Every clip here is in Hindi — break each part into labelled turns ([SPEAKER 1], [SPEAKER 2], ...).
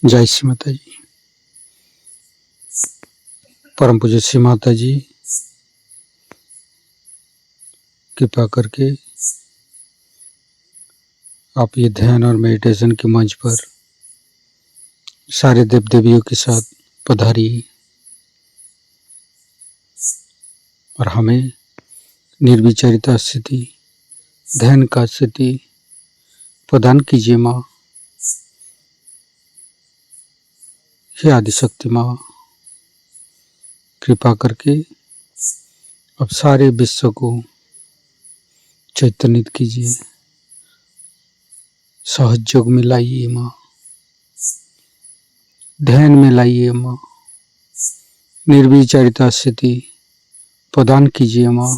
[SPEAKER 1] जय श्री माता जी। परम पूज्य श्री माता जी कृपा करके आप ये ध्यान और मेडिटेशन के मंच पर सारे देव देवियों के साथ पधारिए और हमें निर्विचारिता स्थिति, ध्यान का स्थिति प्रदान कीजिए माँ। हे आदिशक्ति माँ, कृपा करके अब सारे विश्व को चैतन्यित कीजिए, सहयोग में लाइए माँ, ध्यान में लाइए माँ, निर्विचारिता स्थिति प्रदान कीजिए माँ।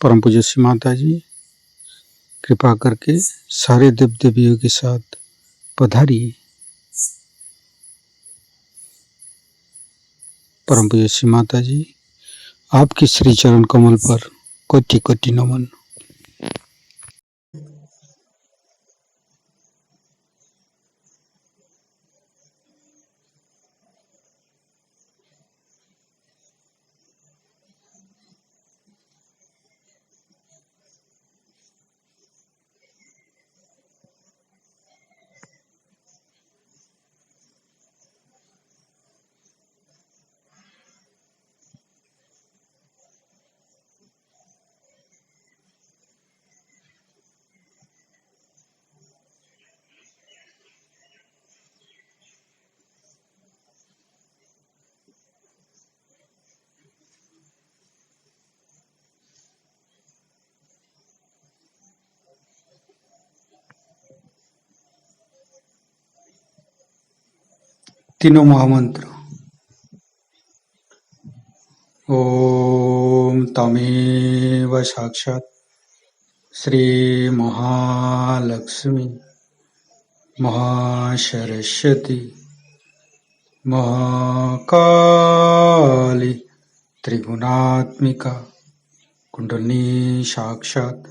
[SPEAKER 1] परम पूज्य श्री माता जी कृपा करके सारे देव देवियों के साथ पधारिए। परम पूज्य श्री माता जी आपके श्री चरण कमल पर कोटि कोटि नमन। तीनों महामंत्र। ओम तमेव साक्षात् श्री महालक्ष्मी महासरस्वती महाकाली त्रिगुणात्मिका कुंडलिनी साक्षात्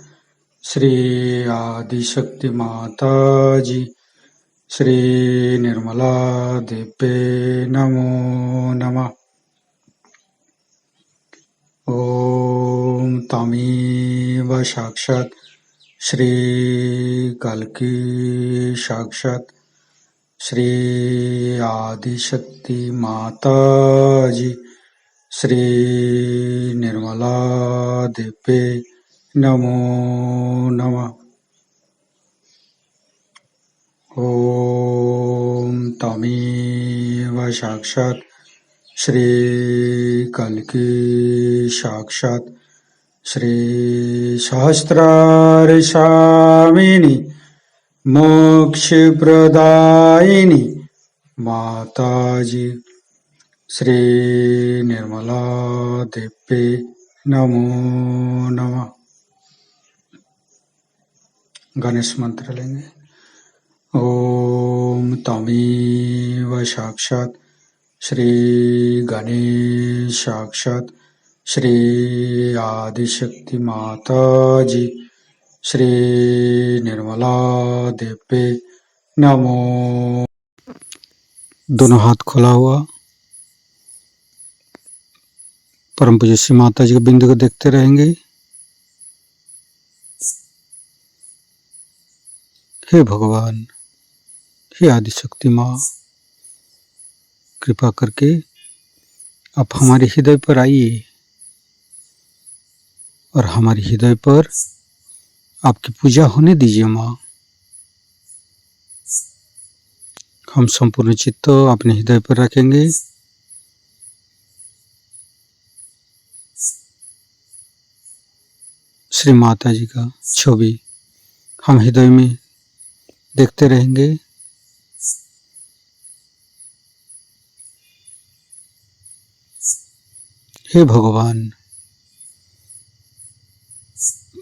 [SPEAKER 1] श्री आदिशक्ति माता जी श्री निर्मला देवे नमो नमः। ओम तमेव साक्षात् श्री कल्की साक्षात् श्री आदिशक्ति माता जी श्री निर्मला देवे नमो नमः। ओम तमेव साक्षात् श्री कल्की साक्षात् श्री सहस्रारसामिनी मोक्षप्रदायिनी माताजी श्री निर्मला देवे नमो नमः। गणेश मंत्र लेंगे। ओम तमेव साक्षात् श्री गणेश साक्षात् श्री आदिशक्ति माता जी श्री निर्मला देवे नमो। दोनों हाथ खोला हुआ परम पूज्य श्री माता जी के बिंदु को देखते रहेंगे। हे भगवान, हे आदिशक्ति माँ, कृपा करके आप हमारे हृदय पर आइए और हमारे हृदय पर आपकी पूजा होने दीजिए माँ। हम संपूर्ण चित्त अपने हृदय पर रखेंगे। श्री माता जी का छवि हम हृदय में देखते रहेंगे। हे भगवान,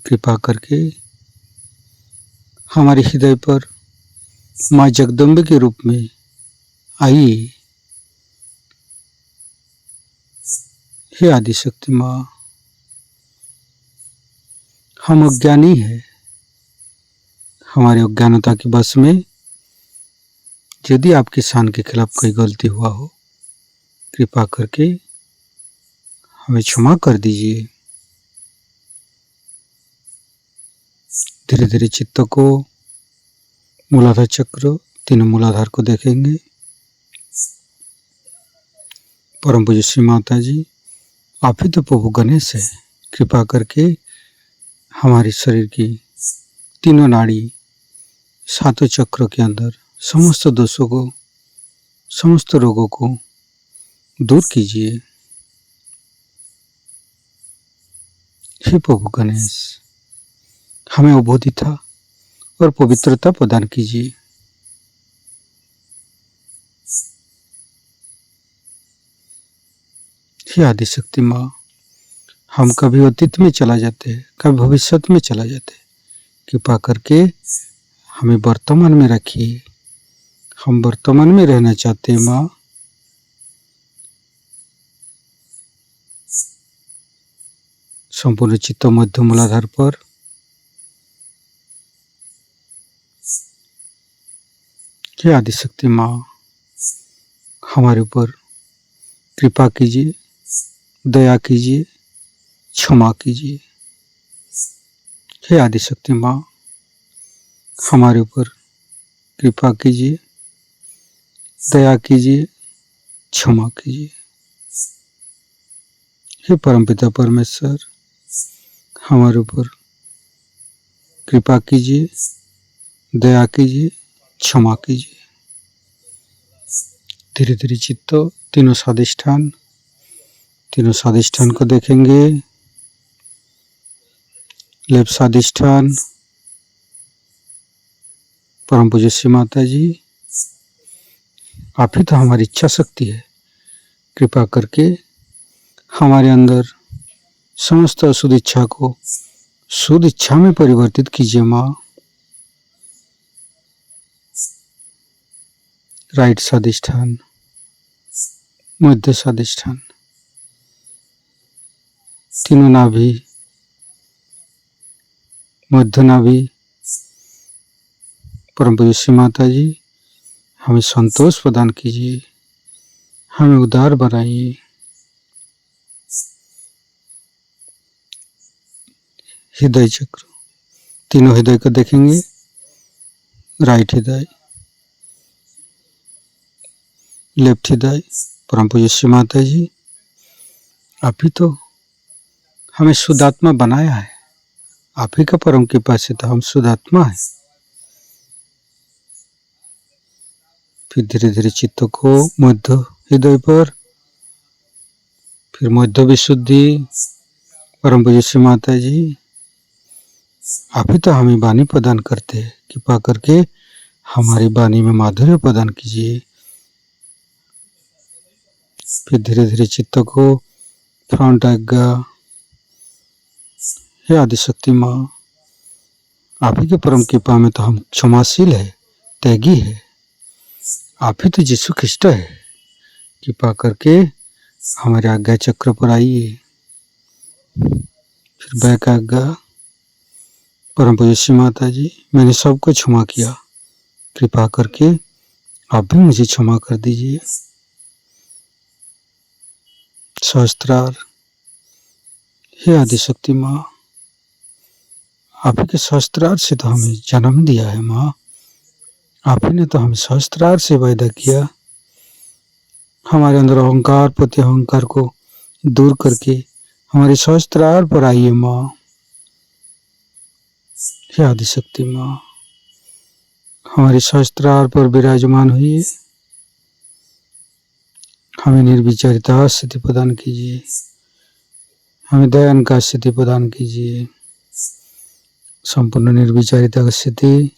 [SPEAKER 1] कृपा करके हमारे हृदय पर माँ जगदम्बे के रूप में आइए। हे आदिशक्ति माँ, हम अज्ञानी हैं, हमारी अज्ञानता के बस में यदि आपके शान के खिलाफ कोई गलती हुआ हो, कृपा करके हमें क्षमा कर दीजिए। धीरे धीरे चित्त को मूलाधार चक्र, तीनों मूलाधार को देखेंगे। परम पूज्य श्री माता जी, आप ही तो प्रभु गणेश है। कृपा करके हमारे शरीर की तीनों नाड़ी, सातों चक्रों के अंदर समस्त दोषों को, समस्त रोगों को दूर कीजिए। हे प्रभु गणेश, हमें अबोधिता और पवित्रता प्रदान कीजिए। हे आदिशक्ति माँ, हम कभी अतीत में चला जाते हैं, कभी भविष्य में चला जाते हैं। कृपा करके हमें वर्तमान में रखिए। हम वर्तमान में रहना चाहते हैं माँ। संपूर्ण चित्त मध्य मूलाधार पर हे आदिशक्ति माँ, हमारे ऊपर कृपा कीजिए, दया कीजिए, क्षमा कीजिए। हे आदिशक्ति माँ, हमारे ऊपर कृपा कीजिए, दया कीजिए, क्षमा कीजिए। हे परमपिता परमेश्वर, हमारे ऊपर कृपा कीजिए, दया कीजिए, क्षमा कीजिए। धीरे धीरे चित्त तीनों स्वादिष्ठान, तीनों स्वादिष्ठान को देखेंगे। लेफ्ट स्वादिष्ठान, परम पूज्य श्री माता जी, आप ही तो हमारी इच्छा शक्ति है। कृपा करके हमारे अंदर समस्त अशुद्ध इच्छा को शुद्ध इच्छा में परिवर्तित कीजिए माँ। राइट स्वादिष्ठान, मध्य स्वादिष्ठान, तीनों नाभि, मध्य नाभि, परम पूज्य श्री माता जी, हमें संतोष प्रदान कीजिए, हमें उदार बनाइए। हृदय चक्र, तीनों हृदय को देखेंगे। राइट हृदय, लेफ्ट हृदय, परम पूज्य श्री माता जी, आप ही तो हमें शुद्धात्मा बनाया है। आप ही का परम कृपा से तो हम शुद्धात्मा है। फिर धीरे धीरे चित्त को मध्य हृदय पर, फिर मध्य विशुद्धि, परम पूज्य श्री माता जी, आप ही तो हमें वाणी प्रदान करते हैं। कृपा करके हमारी वाणी में माधुर्य प्रदान कीजिए। फिर धीरे धीरे चित्त को फ्रंट आज्ञा। हे आदिशक्ति माँ, आप ही के परम कृपा में तो हम क्षमाशील है, त्यागी है। आप ही तो यीशु ख्रिस्ट है। कृपा करके हमारे आज्ञा चक्र पर आइए। फिर बैक आज्ञा, परम पूज्य श्री माता जी, मैंने सबको क्षमा किया। कृपा करके आप भी मुझे क्षमा कर दीजिए। सहस्त्रार, हे आदिशक्ति माँ, आप ही के सहस्त्रार से तो हमें जन्म दिया है माँ। आप ही ने तो हमें सहस्त्रार से पैदा किया। हमारे अंदर अहंकार, प्रति अहंकार को दूर करके हमारे सहस्त्रार पर आइए माँ। हे आदिशक्ति माँ, हमारे सहस्त्रार पर विराजमान हुई। हमें निर्विचारिता स्थिति प्रदान कीजिए, हमें दयान का स्थिति प्रदान कीजिए। संपूर्ण निर्विचारिता की स्थिति,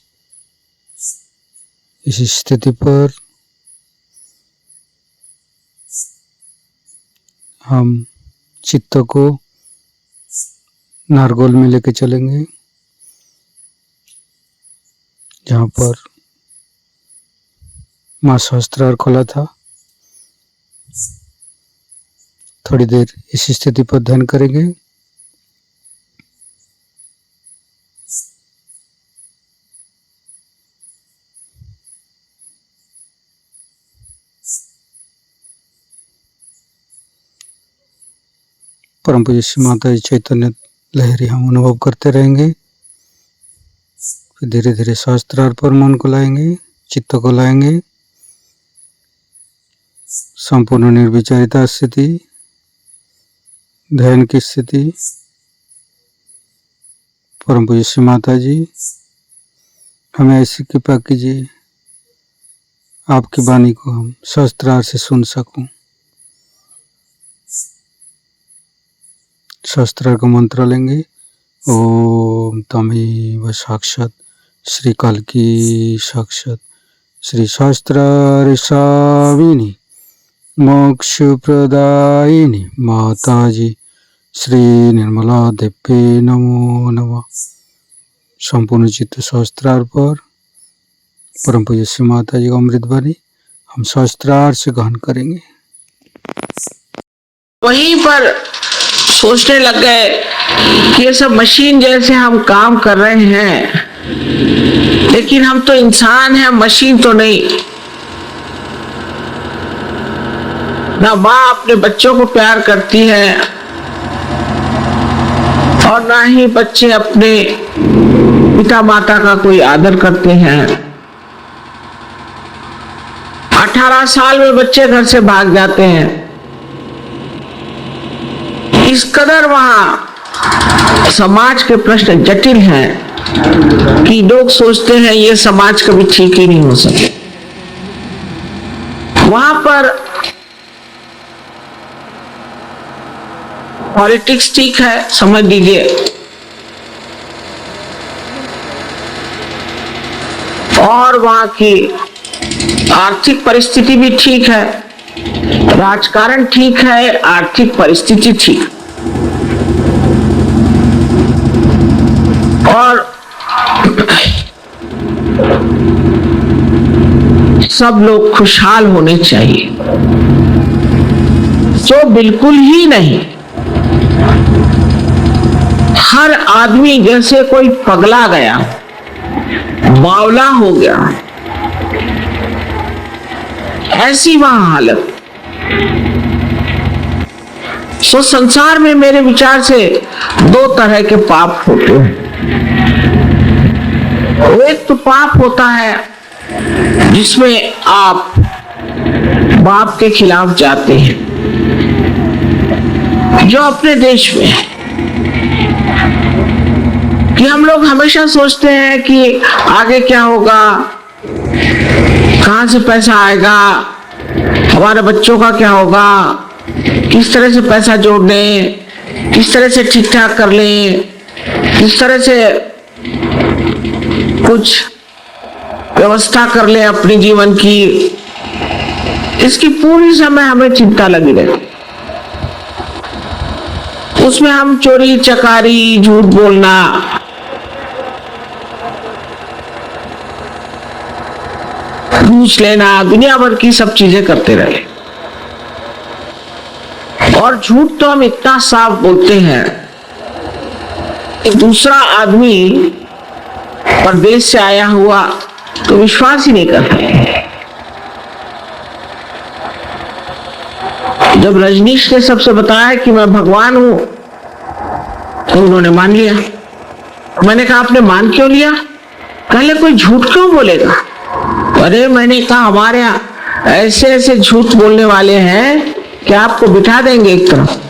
[SPEAKER 1] इस स्थिति पर हम चित्त को नारगोल में लेके चलेंगे, जहाँ पर माँ सहस्त्रार खोला था। थोड़ी देर इस स्थिति पर ध्यान करेंगे। परम पूज्य श्री माता जी चैतन्य लहरी हम अनुभव करते रहेंगे। फिर धीरे धीरे सहस्त्रार पर मन को लाएंगे, चित्त को लाएंगे। संपूर्ण निर्विचारिता स्थिति, ध्यान की स्थिति। परम पूज्य श्री माता जी हमें ऐसी कृपा कीजिए, आपकी वाणी को हम सहस्त्रार से सुन सकूं। सहस्त्रार का मंत्र लेंगे। ओम तमेव साक्षात् श्री कल्की साक्षात् श्री सहस्त्रार साविनी मोक्ष प्रदायिनी माताजी श्री निर्मला देवी नमो नमः। संपूर्ण चित्त सहस्त्रार पर परम पूज्य श्री माता जी का अमृत वाणी हम सहस्त्रार से ग्रहण करेंगे।
[SPEAKER 2] वहीं पर सोचने लग गए कि ये सब मशीन जैसे हम काम कर रहे हैं, लेकिन हम तो इंसान हैं, मशीन तो नहीं। ना माँ अपने बच्चों को प्यार करती है और ना ही बच्चे अपने पिता माता का कोई आदर करते हैं। 18 साल में बच्चे घर से भाग जाते हैं। इस कदर वहां समाज के प्रश्न जटिल हैं कि लोग सोचते हैं ये समाज कभी ठीक ही नहीं हो सके। वहां पर पॉलिटिक्स ठीक है, समझ लीजिए, और वहां की आर्थिक परिस्थिति भी ठीक है, राजकारण ठीक है, आर्थिक परिस्थिति ठीक, और सब लोग खुशहाल होने चाहिए। तो बिल्कुल ही नहीं, हर आदमी जैसे कोई पगला गया, बावला हो गया, ऐसी वहां हालत। तो संसार में मेरे विचार से दो तरह के पाप होते हैं। एक तो पाप होता है जिसमें आप बाप के खिलाफ जाते हैं, जो अपने देश में है। कि हम लोग हमेशा सोचते हैं कि आगे क्या होगा, कहां से पैसा आएगा, हमारे बच्चों का क्या होगा, किस तरह से पैसा जोड़ लें, किस तरह से ठीक ठाक कर लें, किस तरह से कुछ व्यवस्था कर लें अपने जीवन की। इसकी पूरी समय हमें चिंता लगी रहती। उसमें हम चोरी चकारी, झूठ बोलना, घूस लेना, दुनिया भर की सब चीजें करते रहे। और झूठ तो हम इतना साफ बोलते हैं कि दूसरा आदमी परदेश से आया हुआ तो विश्वास ही नहीं करता। जब रजनीश ने सबसे बताया कि मैं भगवान हूं तो उन्होंने मान लिया। मैंने कहा आपने मान क्यों लिया? पहले कोई झूठ क्यों बोलेगा? अरे मैंने कहा हमारे यहाँ ऐसे ऐसे झूठ बोलने वाले हैं कि आपको बिठा देंगे एक तरफ।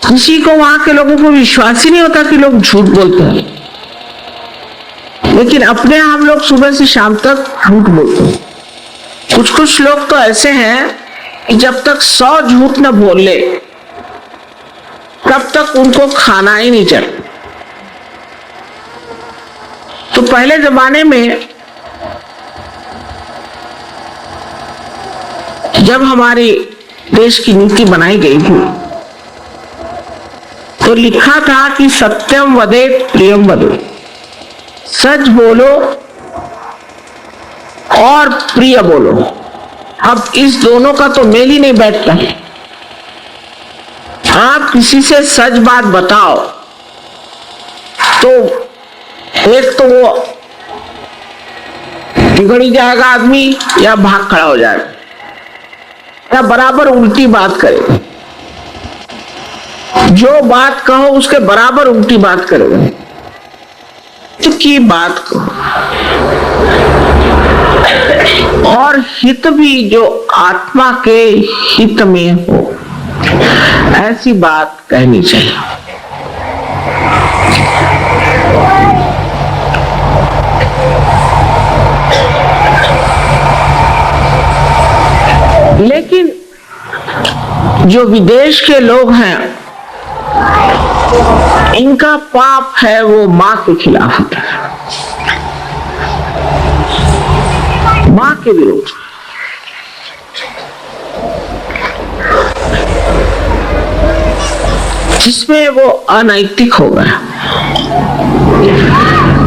[SPEAKER 2] किसी को, वहां के लोगों को विश्वास ही नहीं होता कि लोग झूठ बोलते हैं, लेकिन अपने हम लोग सुबह से शाम तक झूठ बोलते हैं। कुछ कुछ लोग तो ऐसे हैं कि जब तक 100 झूठ न बोल ले तब तक उनको खाना ही नहीं चल। तो पहले जमाने में जब हमारी देश की नीति बनाई गई थी तो लिखा था कि सत्यम वदेत प्रियम वदेत, सच बोलो और प्रिय बोलो। अब इस दोनों का तो मेल ही नहीं बैठता। आप किसी से सच बात बताओ तो एक तो वो बिगड़ जाएगा आदमी, या भाग खड़ा हो जाएगा, या बराबर उल्टी बात करेगा। जो बात कहो उसके बराबर उल्टी बात करोगे। हित की बात कहो और हित भी जो आत्मा के हित में हो, ऐसी बात कहनी चाहिए। लेकिन जो विदेश के लोग हैं, इनका पाप है वो मां के खिलाफ होता है, मां के विरोध। जिसमें वो अनैतिक हो गया।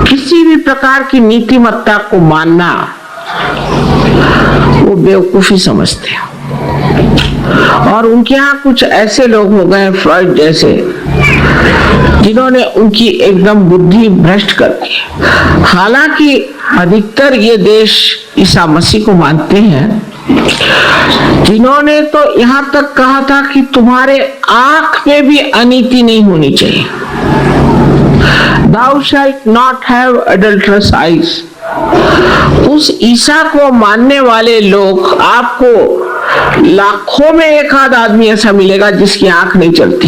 [SPEAKER 2] किसी भी प्रकार की नीतिमत्ता को मानना वो बेवकूफी समझते हैं। और उनके यहाँ कुछ ऐसे लोग हो गए फ्रॉइड जैसे, जिन्होंने उनकी एकदम बुद्धि भ्रष्ट कर दी। हालांकि अधिकतर ये देश ईसा मसीह को मानते हैं, जिन्होंने तो यहाँ तक कहा था कि तुम्हारे आंख में भी अनीति नहीं होनी चाहिए। Thou shalt not have adulterous eyes। उस ईसा को मानने वाले लोग, आपको लाखों में एक आध आदमी ऐसा मिलेगा जिसकी आंख नहीं चलती,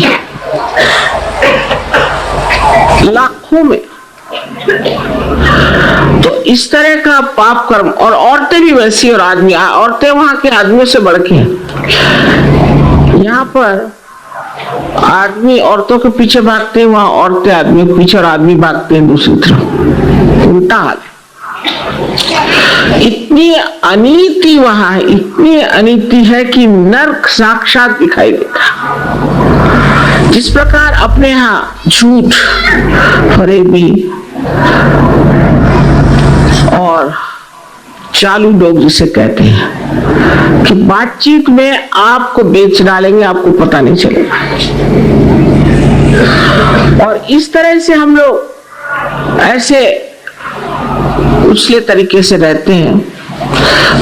[SPEAKER 2] लाखों में। तो इस तरह का पाप कर्म, और औरतें भी वैसी, और आदमी, औरतें वहां के आदमियों से बढ़ के हैं। यहाँ पर आदमी औरतों के पीछे भागते हैं, वहां औरतें आदमियों के पीछे, और आदमी भागते हैं दूसरी तरफ। उल्टा हाल। इतनी अनीति वहां है, इतनी अनीति है कि नर्क साक्षात दिखाई देता। जिस प्रकार अपने यहाँ झूठ, फरेबी और चालू लोग जिसे कहते हैं कि बातचीत में आपको बेच डालेंगे, आपको पता नहीं चलेगा। और इस तरह से हम लोग ऐसे उछले तरीके से रहते हैं,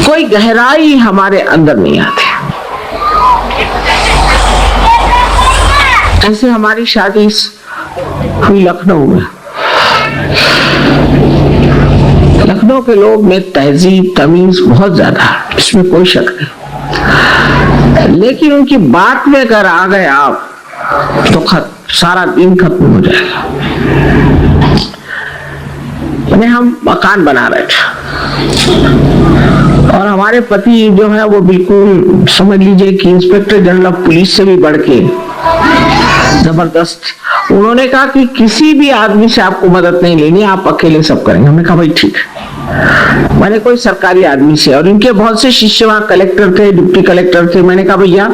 [SPEAKER 2] कोई गहराई हमारे अंदर नहीं आती। ऐसे हमारी शादी हुई लखनऊ में। लखनऊ के लोग में तहजीब तमीज बहुत ज्यादा है, इसमें कोई शक नहीं। लेकिन उनकी बात में अगर आ गए आप तो सारा दिन खत्म हो जाएगा। हम मकान बना रहे थे और हमारे पति जो है वो बिल्कुल समझ लीजिए कि इंस्पेक्टर जनरल ऑफ पुलिस से भी बढ़ के जबरदस्त। उन्होंने कहा कि किसी भी आदमी से आपको मदद नहीं लेनी, आप अकेले सब करेंगे। हमने कहा भाई ठीक है। मैंने कोई सरकारी आदमी से, और इनके बहुत से शिष्य वहां कलेक्टर थे, डिप्टी कलेक्टर थे। मैंने कहा भैया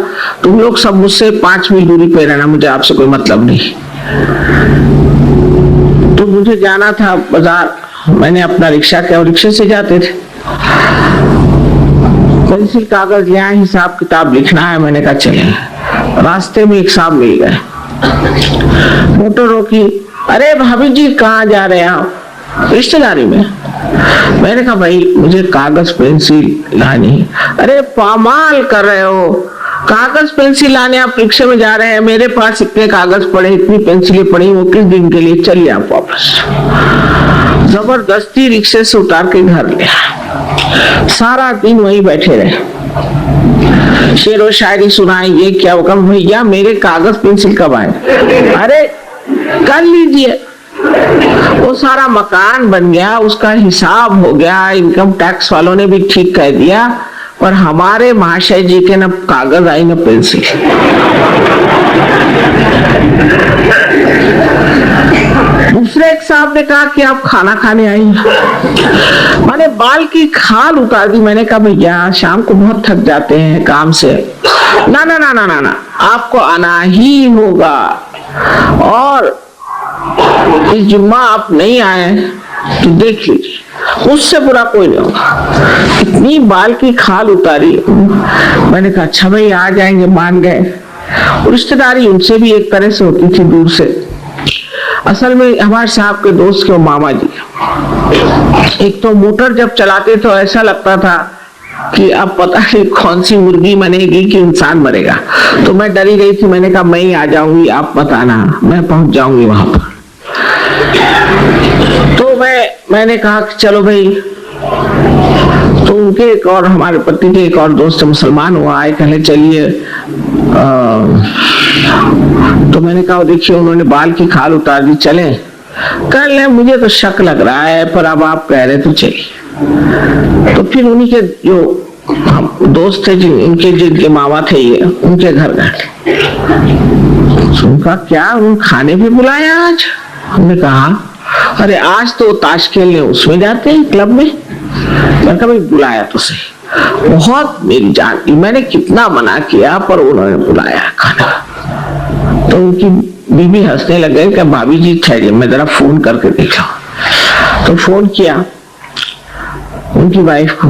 [SPEAKER 2] तुम लोग सब मुझसे 5 मील दूरी पे रहना, मुझे आपसे कोई मतलब नहीं। तो मुझे जाना था बाजार, मैंने अपना रिक्शा किया और रिक्शे से जाते थे। पेंसिल कागज लिया, हिसाब किताब लिखना है। मैंने कहा चले। रास्ते में एक साहब मिल गए, मोटर रोकी। अरे भाभी जी कहाँ जा रहे हैं आप? रिश्तेदारी में। मैंने कहा भाई मुझे कागज पेंसिल लानी। अरे पामाल कर रहे हो, कागज पेंसिल लाने आप रिक्शे में जा रहे हैं? मेरे पास इतने कागज पड़े, इतनी पेंसिलें पड़ी, वो किस दिन के लिए, चलिए आप वापस। जबरदस्ती रिक्शे से उतार के घर लिया। सारा दिन वहीं बैठे रहे, शेरो शायरी सुनाई, ये क्या हुआ? भैया मेरे कागज पेंसिल कब आए? अरे कर लीजिए। वो सारा मकान बन गया, उसका हिसाब हो गया, इनकम टैक्स वालों ने भी ठीक कह दिया, और हमारे महाशय जी के न कागज आई न पेंसिल। दूसरे एक साहब ने कहा कि आप खाना खाने आई। मैंने बाल की खाल उतार दी। मैंने कहा भैया शाम को बहुत थक जाते हैं काम से। ना ना ना ना ना ना, आपको आना ही होगा, और इस जुम्मा आप नहीं आए तो देख लीजिए, उससे बुरा कोई नहीं होगा। इतनी बाल की खाल उतारी। मैंने कहा अच्छा भाई आ जाएंगे, मान गए। रिश्तेदारी उनसे भी एक तरह से होती थी, दूर से। असल में हमारे साहब के दोस्त के मामा जी, एक तो मोटर जब चलाते तो ऐसा लगता था कि अब पता नहीं कौन सी मुर्गी बनेगी कि इंसान मरेगा। तो मैं डरी गई थी, मैंने कहा मैं ही आ जाऊंगी, आप मत आना, मैं पहुंच जाऊंगी वहां पर। तो मैंने कहा कि चलो भाई। तो उनके एक और, हमारे पति के एक और दोस्त मुसलमान हुआ आए, कहने चलिए। तो मैंने कहा देखिए उन्होंने बाल की खाल उतार दी, चले? कह ले मुझे तो शक लग रहा है, पर अब आप कह रहे तो चलिए। तो फिर उन्हीं के जो हम दोस्त थे, जिनके मामा थे ये, उनके घर गए। उनका क्या, उन खाने भी बुलाया आज? हमने कहा अरे आज तो ताश खेलने उसमें जाते हैं क्लब में। मैंने कहा भाई बुलाया तो सही, बहुत मेरी जान की, मैंने कितना मना किया पर उन्होंने बुलाया खाना। तो उनकी बीबी हंसने लग गई कि भाभी जी ठहरिए, मैं जरा फोन करके देखा। तो फोन किया उनकी वाइफ को,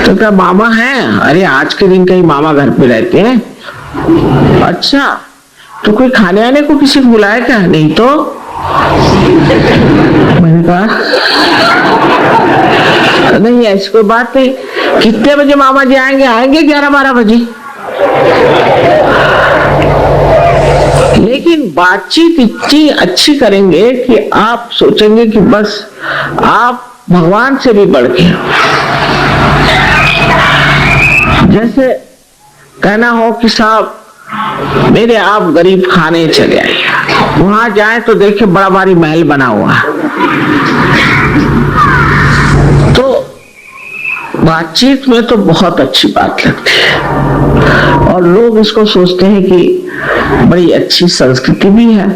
[SPEAKER 2] तो क्या मामा है? अरे आज के दिन कहीं मामा घर पे रहते हैं। अच्छा, तो कोई खाने आने को किसी को बुलाया क्या? नहीं तो। मैंने कहा नहीं ऐसी कोई बात नहीं। कितने बजे मामा जी आएंगे? आएंगे 11-12 बजे। लेकिन बातचीत इतनी अच्छी करेंगे कि आप सोचेंगे कि बस आप भगवान से भी बढ़ के। जैसे कहना हो कि साहब मेरे आप गरीब खाने चले आए, वहां जाए तो देखे बड़ा भारी महल बना हुआ है। तो बातचीत में तो बहुत अच्छी बात लगती है और लोग इसको सोचते हैं कि बड़ी अच्छी संस्कृति भी है।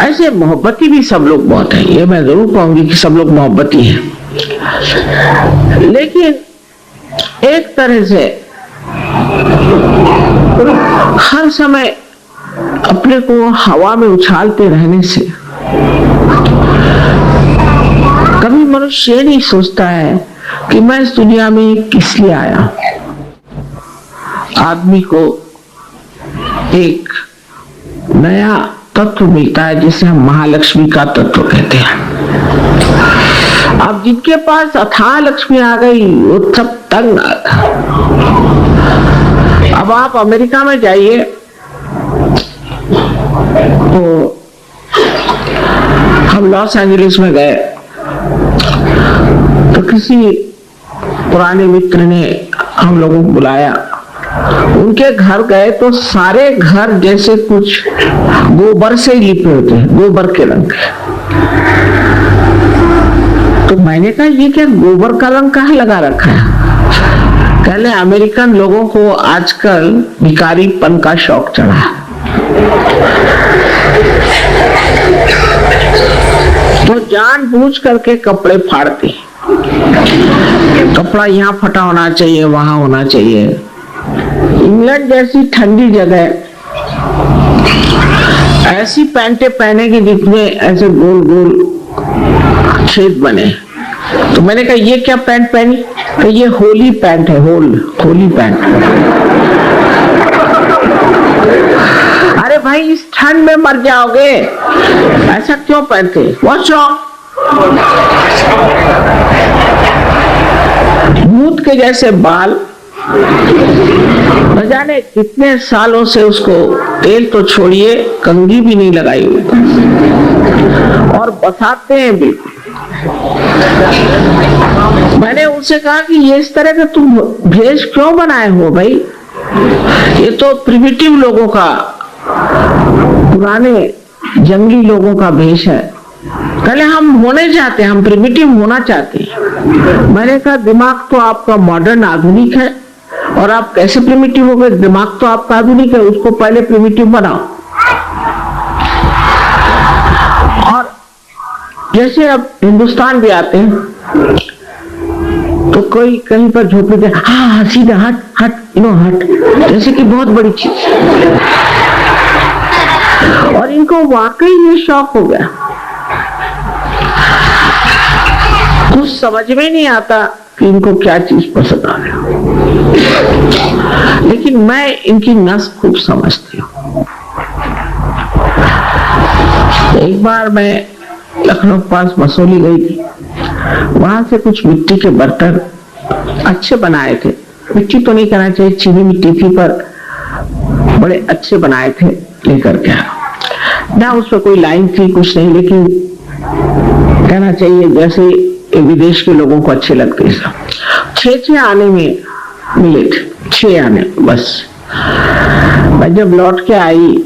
[SPEAKER 2] ऐसे मोहब्बती भी सब लोग बहुत हैं, ये मैं जरूर कहूंगी कि सब लोग मोहब्बती हैं। लेकिन एक तरह से हर समय अपने को हवा में उछालते रहने से कभी मनुष्य नहीं सोचता है कि मैं इस दुनिया में किस लिए आया। आदमी को एक नया तत्व मिलता है जिसे हम महालक्ष्मी का तत्व कहते हैं। अब जिनके पास अथाह लक्ष्मी आ गई वो सब तंग आ गया। अब आप अमेरिका में जाइए तो हम लॉस एंजलिस में गए तो किसी पुराने मित्र ने हम लोगों को बुलाया। उनके घर गए तो सारे घर जैसे कुछ गोबर से ही लिपे होते हैं, गोबर के रंग। तो मैंने कहा ये क्या गोबर का रंग कहाँ लगा रखा है? कहले अमेरिकन लोगों को आजकल भिखारीपन का शौक चढ़ा है, तो जानबूझ करके कपड़े फाड़ते। कपड़ा यहाँ फटा होना चाहिए, वहां होना चाहिए। इंग्लैंड जैसी ठंडी जगह ऐसी पैंटें पहनेगी जितने ऐसे गोल गोल छेद बने। तो मैंने कहा ये क्या पैंट पहनी? तो ये होली पैंट है, होली पैंट। अरे भाई इस ठंड में मर जाओगे, ऐसा क्यों पहनते? What's wrong? भूत के जैसे बाल, न जाने कितने सालों से उसको तेल तो छोड़िए कंघी भी नहीं लगाई हुई, और बसाते हैं बिल्कुल। मैंने उनसे कहा कि ये इस तरह का तुम भेष क्यों बनाए हो भाई? ये तो प्रिमिटिव लोगों का, पुराने जंगली लोगों का भेष है। पहले हम होने चाहते हैं, हम प्रिमिटिव होना चाहते हैं। मैंने कहा दिमाग तो आपका मॉडर्न आधुनिक है और आप कैसे प्रिमिटिव हो गए? दिमाग तो आपका आधुनिक है, उसको पहले प्रिमिटिव बनाओ। और जैसे अब हिंदुस्तान भी आते हैं तो कोई कहीं पर झोपड़ी दे, हाँ सीधा हट हट हट, जैसे कि बहुत बड़ी चीज। और इनको वाकई ये शौक हो गया, कुछ समझ में नहीं आता कि इनको क्या चीज पसंद आ रहा। लेकिन मैं इनकी नस खूब समझती हूँ। एक बार मैं लखनऊ के पास मसौली गई थी, वहां से कुछ मिट्टी के बर्तन अच्छे बनाए थे, मिट्टी तो नहीं कहना चाहिए, चीनी मिट्टी थी, पर बड़े अच्छे बनाए थे, लेकर के ना उसमें कोई लाइन थी कुछ नहीं, लेकिन कहना चाहिए जैसे विदेश के लोगों को अच्छे लगते सब। 6 आने में मिले थे, 6 आने बस। मैं जब लौट के आई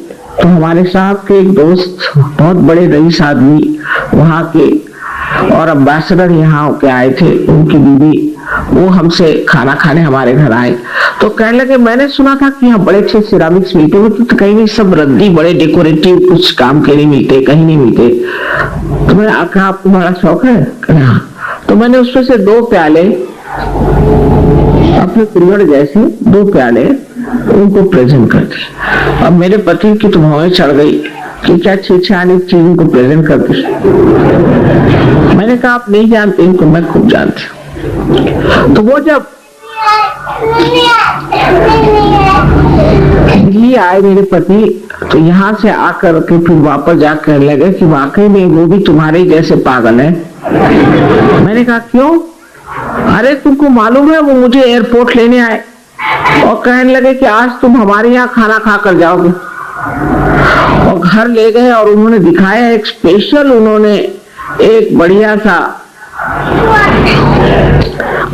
[SPEAKER 2] तो हमारे साहब के एक दोस्त, बहुत बड़े रईस आदमी वहां के और अम्बेसडर यहाँ के आए थे, उनकी बीवी, वो हमसे खाना खाने हमारे घर आए तो कहने लगे मैंने सुना था कि यहाँ बड़े अच्छे सिरामिक्स मिलते हैं, तो कहीं नहीं, सब रद्दी बड़े डेकोरेटिव कुछ काम के नहीं मिलते, कहीं नहीं मिलते। तो मैंने कहा आपको बड़ा शौक है? हाँ। तो मैंने उसमें से 2 प्याले अपने कुल्हड़ जैसे 2 प्याले उनको प्रेजेंट कर दिए। अब मेरे पति की तो भौएं चढ़ गई कि क्या 6 आने की चीज को प्रेजेंट कर दी। मैंने कहा आप नहीं जानते इनको, मैं खूब जानती हूँ। तो वो जब दिल्ली आए मेरे पति, तो यहाँ से आकर के फिर वापस जाकर कहने लगे कि वाकई में वो भी तुम्हारे जैसे पागल है। मैंने कहा क्यों? अरे तुमको मालूम है वो मुझे एयरपोर्ट लेने आए और कहने लगे कि आज तुम हमारे यहाँ खाना खा कर जाओगे, और घर ले गए और उन्होंने दिखाया एक स्पेशल, उन्होंने एक बढ़िया सा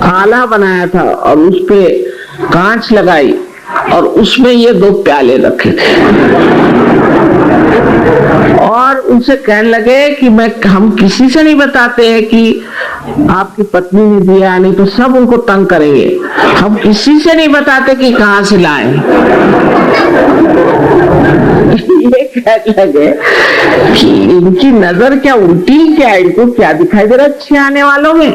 [SPEAKER 2] आला बनाया था और उस पे कांच लगाई और उसमें ये 2 प्याले रखे थे और उनसे कहने लगे कि हम किसी से नहीं बताते हैं कि आपकी पत्नी ने दिया, नहीं तो सब उनको तंग करेंगे, हम किसी से नहीं बताते कि कहां से लाए। ये कहने लगे कि इनकी नजर क्या उल्टी, क्या इनको क्या दिखाई दे रहा 6 आने वालों में।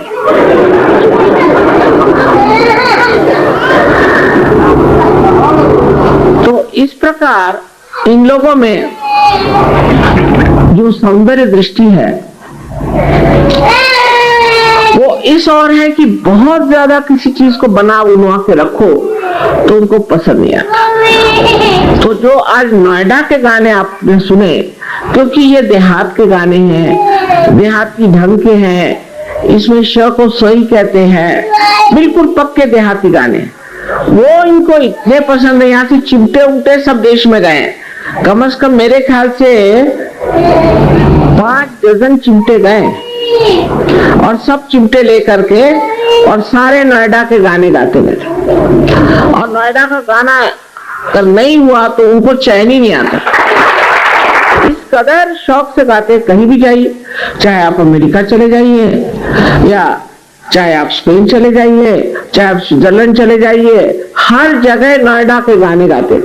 [SPEAKER 2] तो इस प्रकार इन लोगों में जो सौंदर्य दृष्टि है वो इस ओर है कि बहुत ज्यादा किसी चीज को बना बुनवा के रखो तो उनको पसंद नहीं आता। तो जो आज नोएडा के गाने आपने सुने, क्योंकि ये देहात के गाने हैं, देहाती ढंग के हैं, इसमें श को सही कहते हैं, बिल्कुल पक्के देहाती गाने, वो इनको इतने पसंद है। यहाँ से चिमटे उमटे सब देश में गए, कम से कम मेरे ख्याल से 5 डजन चिमटे गए और सब चिमटे लेकर के और सारे नोएडा के गाने गाते गए। और नोएडा का गाना अगर नहीं हुआ तो उनको चैन ही नहीं आता, इस कदर शौक से गाते। कहीं भी जाइए, चाहे आप अमेरिका चले जाइए या चाहे आप स्पेन चले जाइए, चाहे आप स्विट्जरलैंड चले जाइए, हर जगह नोएडा के गाने गाते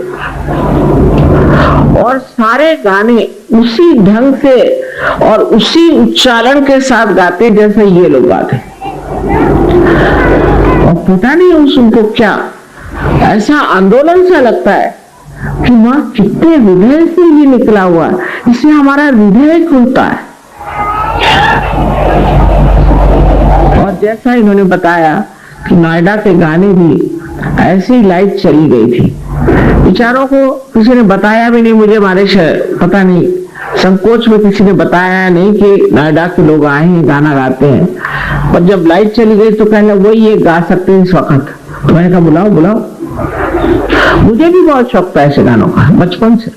[SPEAKER 2] और सारे गाने उसी ढंग से और उसी उच्चारण के साथ गाते जैसे ये लोग गाते। और पता नहीं उनको क्या ऐसा आंदोलन सा लगता है कि मां कितने हृदय से ये निकला हुआ है, इससे हमारा हृदय खुलता है। और जैसा इन्होंने बताया कि नोएडा के गाने भी ऐसी लाइट चली गई थी, बेचारों को किसी ने बताया भी नहीं, मुझे हमारे पता नहीं संकोच में किसी ने बताया नहीं कि नोएडा के लोग आए हैं गाना गाते हैं। पर जब लाइट चली गई तो कहने वही ये गा सकते हैं इस वक्त। तो मैंने कहा बुलाओ बुलाओ, मुझे भी बहुत शौक था ऐसे गानों का बचपन से।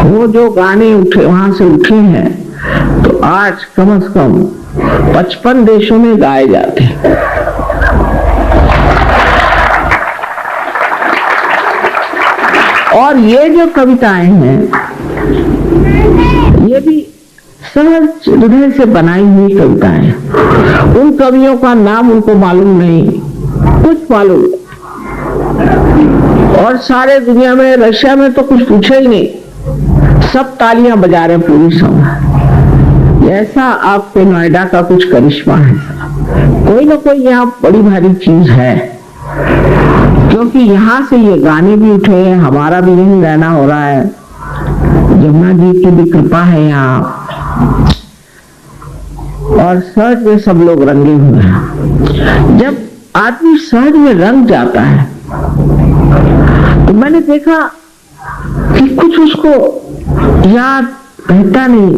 [SPEAKER 2] वो जो गाने उठे वहां से उठे हैं तो आज कम से कम 55 देशों में गाए जाते हैं। और ये जो कविताएं हैं ये भी सहज हृदय से बनाई हुई कविताएं। उन कवियों का नाम उनको मालूम नहीं, कुछ मालूम, और सारे दुनिया में, रशिया में तो कुछ पूछे ही नहीं, सब तालियां बजा रहे पूरी समय। ऐसा आपके नोएडा का कुछ करिश्मा है, कोई ना कोई यहाँ बड़ी भारी चीज है, क्योंकि यहाँ से ये गाने भी उठे हैं, हमारा भी यही रहना हो रहा है, जमुना जी की भी कृपा है यहाँ, और सहज में सब लोग रंगे हुए हैं। जब आदमी सहज में रंग जाता है तो मैंने देखा कि कुछ उसको याद रहता नहीं,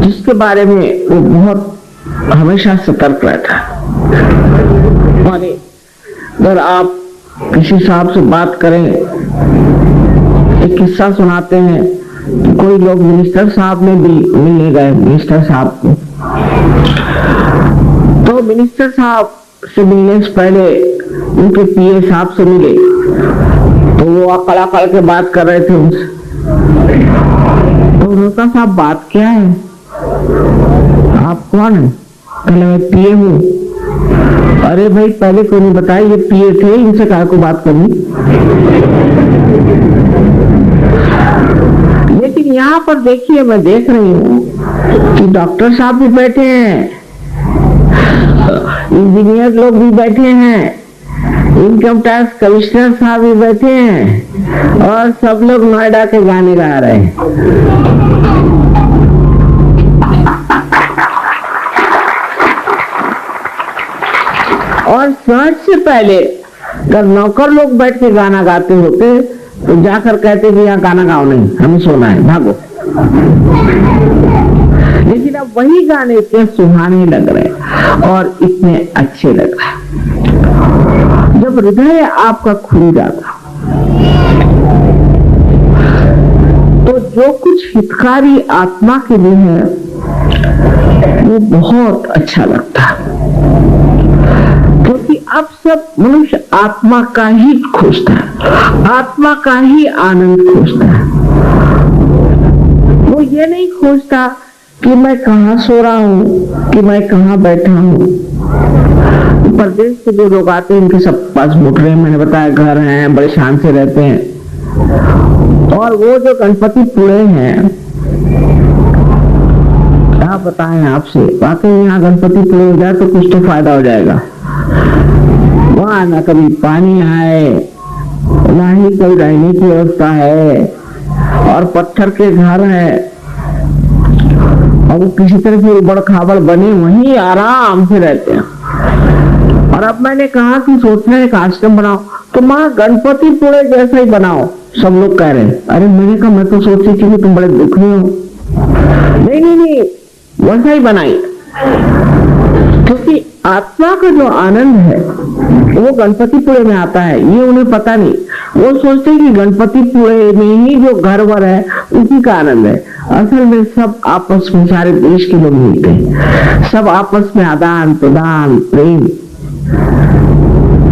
[SPEAKER 2] जिसके बारे में वो बहुत हमेशा सतर्क रहता है। और अगर आप किसी साहब से बात करें, एक किस्सा सुनाते हैं कि कोई लोग मिनिस्टर साहब में भी मिलने गए मिनिस्टर साहब को, तो मिनिस्टर साहब से मिलने से पहले उनके पीए साहब से मिले, तो वो अकड़ के बात कर रहे थे उनसे। तो उन्होंने कहा, साहब बात क्या है, आप कौन है? कहले मैं पीए हूँ। अरे भाई पहले क्यों नहीं बताया, ये पीए थे, इनसे काहे को बात करनी। लेकिन यहाँ पर देखिए, मैं देख रही हूँ कि डॉक्टर साहब भी बैठे हैं, इंजीनियर लोग भी बैठे हैं, इनकम टैक्स कमिश्नर साहब भी बैठे हैं, और सब लोग नोएडा के गाने गा रहे हैं। और सर्च से पहले अगर नौकर लोग बैठ के गाना गाते होते तो जाकर कहते कि यहाँ गाना गाओ नहीं, हमें सोना है, भागो। लेकिन अब वही गाने इतने सुहाने लग रहे और इतने अच्छे लग रहे। जब हृदय आपका खुल जाता तो जो कुछ हितकारी आत्मा के लिए है वो बहुत अच्छा लगता है, क्योंकि अब सब मनुष्य आत्मा का ही खोजता है, आत्मा का ही आनंद खोजता है। वो ये नहीं खोजता कि मैं कहाँ सो रहा हूँ, कि मैं कहाँ बैठा हूँ। परदेश से जो लोग आते हैं, इनके सब पास मोटरें हैं, मैंने बताया घर हैं, बड़े शान से रहते हैं। और वो जो गणपति पुणे हैं, क्या बताएं आपसे, वाकई यहाँ गणपति पुणे हो जाए तो कुछ तो फायदा हो जाएगा। वहां ना कभी पानी आए, ना ही कोई रहने की व्यवस्था है, और पत्थर के घर है, और वो किसी तरह से उबड़ खाबड़ बने वहीं आराम से रहते हैं। और अब मैंने कहा कि सोच रहे एक आश्रम बनाओ, तो माँ गणपति पुणे जैसा ही बनाओ, सब लोग कह रहे हैं। अरे मैंने कहा मैं तो सोच रही थी कि तुम बड़े दुखी हो। नहीं, वैसा ही बनाई, क्योंकि आत्मा का जो आनंद है वो गणपतिपुणे में आता है, ये उन्हें पता नहीं। वो सोचते हैं कि गणपतिपुणे में ही जो घर वर है उसी का आनंद है। असल में सब आपस में, सारे देश के लोग मिलते हैं, सब आपस में आदान प्रदान, प्रेम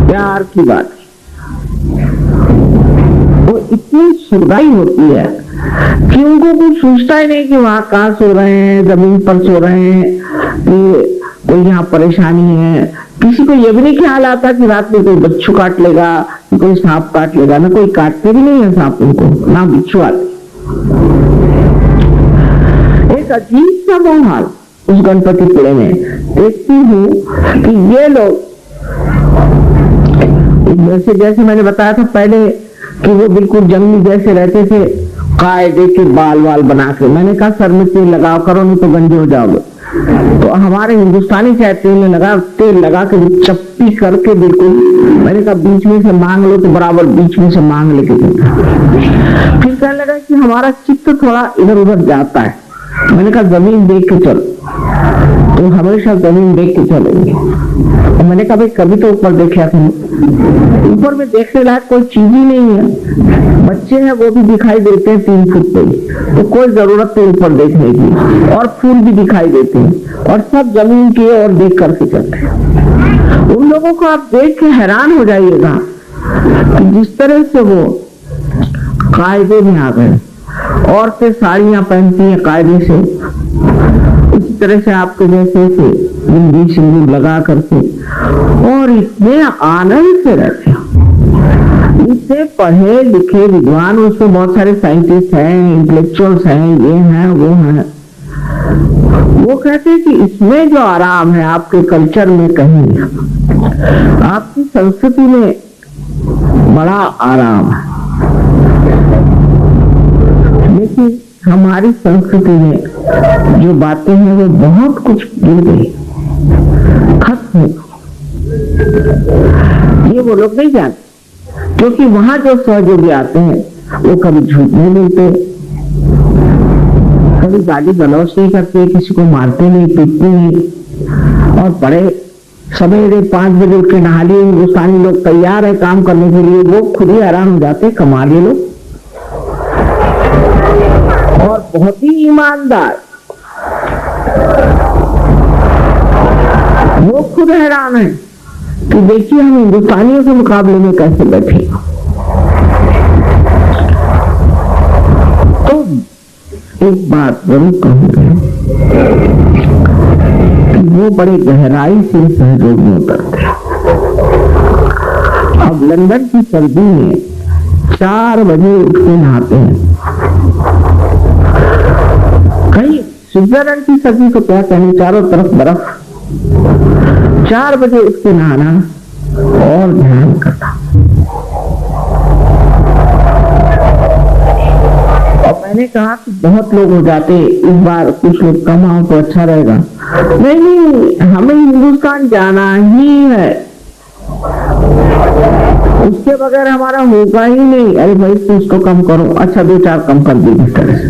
[SPEAKER 2] प्यार की बात, वो इतनी सुधाई होती है कि उनको कुछ सोचता ही नहीं कि वहां कहाँ सो रहे हैं, जमीन पर सो रहे हैं, कि कोई यहाँ परेशानी है। किसी को ये भी नहीं ख्याल आता कि रात में कोई बच्चू काट लेगा, कोई सांप काट लेगा। ना कोई काटते भी नहीं है सांप उनको, ना बिच्छू आते। एक अजीब सा माहौल उस गणपतिपुणे में देखती हूँ कि ये लोग जैसे मैंने बताया था पहले कि वो बिल्कुल जंगली जैसे रहते थे, कायदे के बाल वाल बना के। मैंने कहा सर में तेल लगाओ करो, नहीं तो गंजे हो जाओगे। तो हमारे हिंदुस्तानी चाहे तेल लगा के चप्पी करके बिल्कुल, मैंने कहा बीच में से मांग लो, तो बराबर बीच में से मांग लेके फिर कहने लगा कि हमारा चित्त थोड़ा इधर उधर जाता है। मैंने कहा जमीन देख के चलो, तो हमेशा जमीन देख के चलेंगे। तो मैंने कहा भाई कभी तो ऊपर देखा था, ऊपर में देखने लायक कोई चीज ही नहीं है। बच्चे हैं वो भी दिखाई देते हैं 3 फुट पे, तो कोई जरूरत नहीं ऊपर देखने की। और फूल भी दिखाई देते हैं, और सब जमीन की ओर देख करके चलते हैं। उन लोगों को आप देख के हैरान हो जाइएगा कि जिस तरह से वो कायदे में आ गए। औरतें साड़ियां पहनती हैं कायदे से, इसी तरह से आपके जैसे से बिंदी सिंदूर लगा करके, और इतने आनंद से रहते हैं। इससे पढ़े लिखे विद्वान, उसमें बहुत सारे साइंटिस्ट हैं, इंटेलेक्चुअल्स हैं, ये हैं वो हैं, वो कहते हैं कि इसमें जो आराम है आपके कल्चर में कहीं, आपकी संस्कृति में बड़ा आराम है। लेकिन हमारी संस्कृति में जो बातें हैं वो बहुत कुछ गिर गई, खत्म। ये वो लोग नहीं जानते, क्योंकि वहां जो सहयोगी आते हैं वो कभी झूठ नहीं मिलते, कभी गाली गलौज नहीं करते, किसी को मारते नहीं, पीटते नहीं। और बड़े सवेरे 5 बजे उठ के नहा लिए हिंदुस्तानी लोग तैयार है काम करने के लिए, वो खुद ही हैरान हो जाते कमाल ये लोग। और बहुत ही ईमानदार, वो खुद हैरान है कि देखिए हम हिंदुस्तानियों के मुकाबले में कैसे बैठे। तो एक बात जरूर कहूंगा कि वो बड़े गहराई से सहयोग में उतरते। अब लंदन की सर्दी में 4 बजे उठ के नहाते हैं। कहीं स्विट्जरलैंड की सर्दी को क्या कहने, चारों तरफ बर्फ। 4 बजे उठ के नहाना और ध्यान करना। और मैंने कहा कि बहुत लोग हो जाते, इस बार कुछ लोग कम आओ तो अच्छा रहेगा। नहीं, हमें हिंदुस्तान जाना ही है, उसके बगैर हमारा होगा ही नहीं। अरे भाई कुछ तो कम करो, अच्छा 2-4 कम कर दी इस तरह से।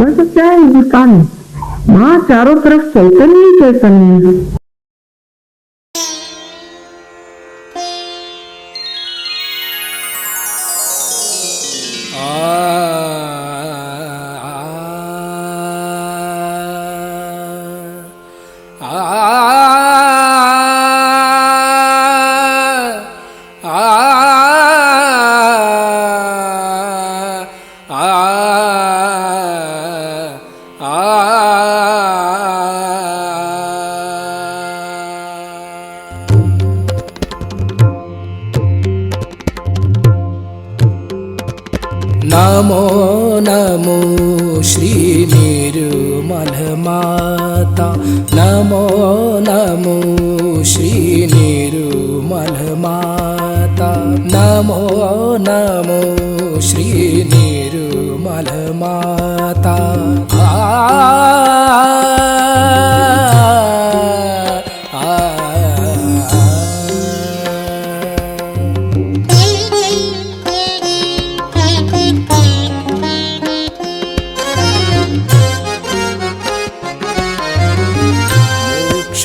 [SPEAKER 2] वैसे क्या है हिंदुस्तान, वहां चारों तरफ चैतन्य ही चैतन्य है।
[SPEAKER 3] नमो नमो श्री निर्मल माता, नमो नमो श्री निर्मल माता, नमो नमो श्री निर्मल माता।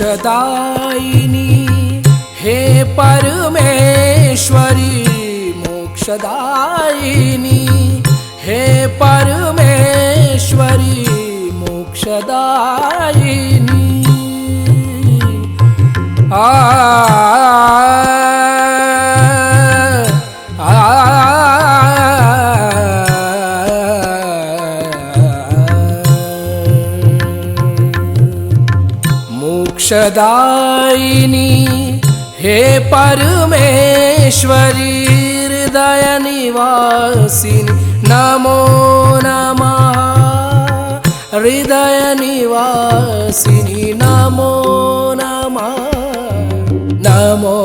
[SPEAKER 3] मोक्षदायिनी हे परमेश्वरी, मोक्षदायिनी हे परमेश्वरी, मोक्षदायिनी। मोक्षदायिनी हे परमेश्वरी, हृदय निवासिनी नमो नमः, हृदय निवासिनी नमो नमः। नमो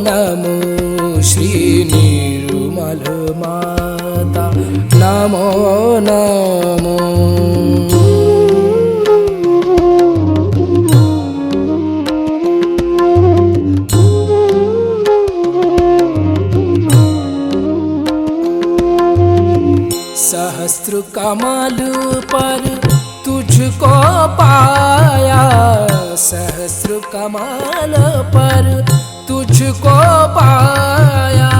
[SPEAKER 3] नमो श्री निर्मल माता, नमो नमो। सहस्त्र कमल पर तुझको पाया, सहस्त्र कमल पर तुझको पाया।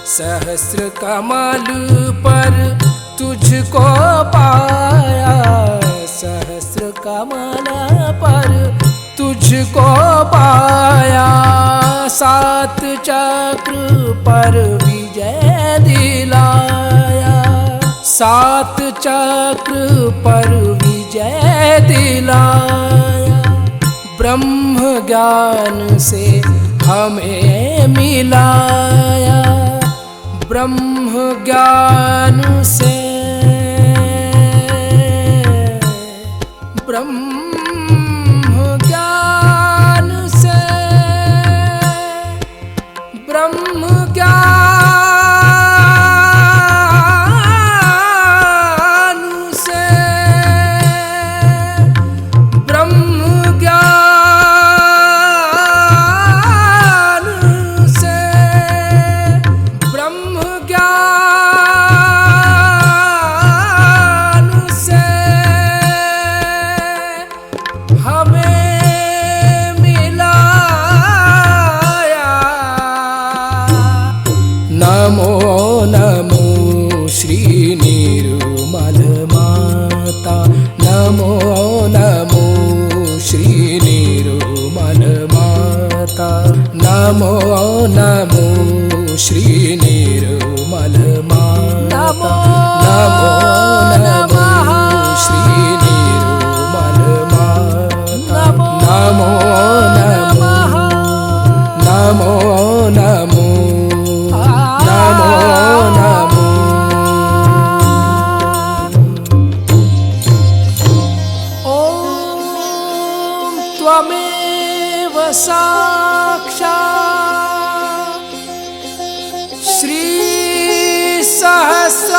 [SPEAKER 3] सहस्र कमल पर तुझको पाया, सहस्र कमल पर तुझको पाया। 7 चक्र पर विजय दिलाया, 7 चक्र पर विजय दिलाया। ब्रह्म ज्ञान से हमें मिलाया, ब्रह्म ज्ञान से, ब्रह्म ज्ञान से ब्रह्म ज्ञान से, ब्रह्म ज्ञान से, ब्रह्म ज्ञान से हमें मिलाया। नमो नमो श्री निर्मल माता, नमो नमो श्री निर्मल माता, नमो नमो श्री निर्मल माता, नमो नमो श्री निर्मल माता, नमो नमो, नमो नमो, नमो नमो। ॐ त्वमेव साक्षात् श्री सहस्रार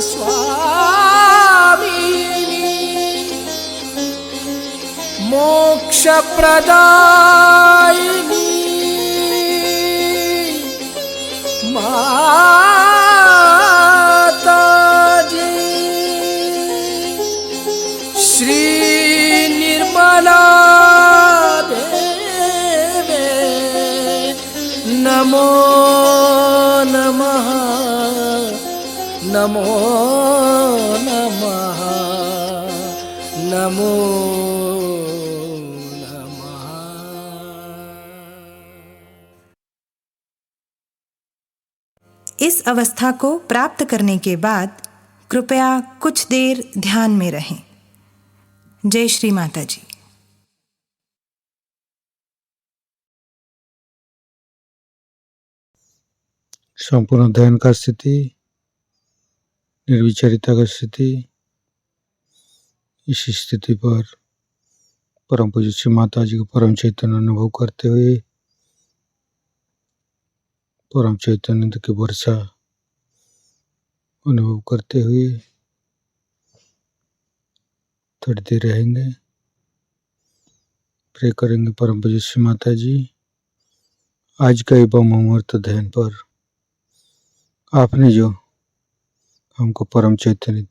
[SPEAKER 3] स्वामिनी, मोक्ष प्रदायिनी माताजी, श्री निर्मला देवे नमो नमः, नमो नमः, नमो नमः।
[SPEAKER 4] इस अवस्था को प्राप्त करने के बाद कृपया कुछ देर ध्यान में रहें। जय श्री माता जी।
[SPEAKER 1] संपूर्ण ध्यान का स्थिति, निर्विचारिता का स्थिति। इस स्थिति पर परम पूज्य श्री माता जी को परम चैतन्य अनुभव करते हुए परम चैतन्य की वर्षा अनुभव करते हुए थोड़ी देर रहेंगे। प्रे करेंगे परम पूज्य श्री माता जी, आज का एवं अमृत ध्यान पर आपने जो हमको परम चैतन्य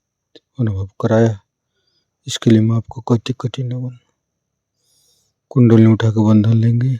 [SPEAKER 1] अनुभव कराया, इसके लिए मैं आपको कोटि कोटि नमन। कुंडली उठा के बंधन लेंगे।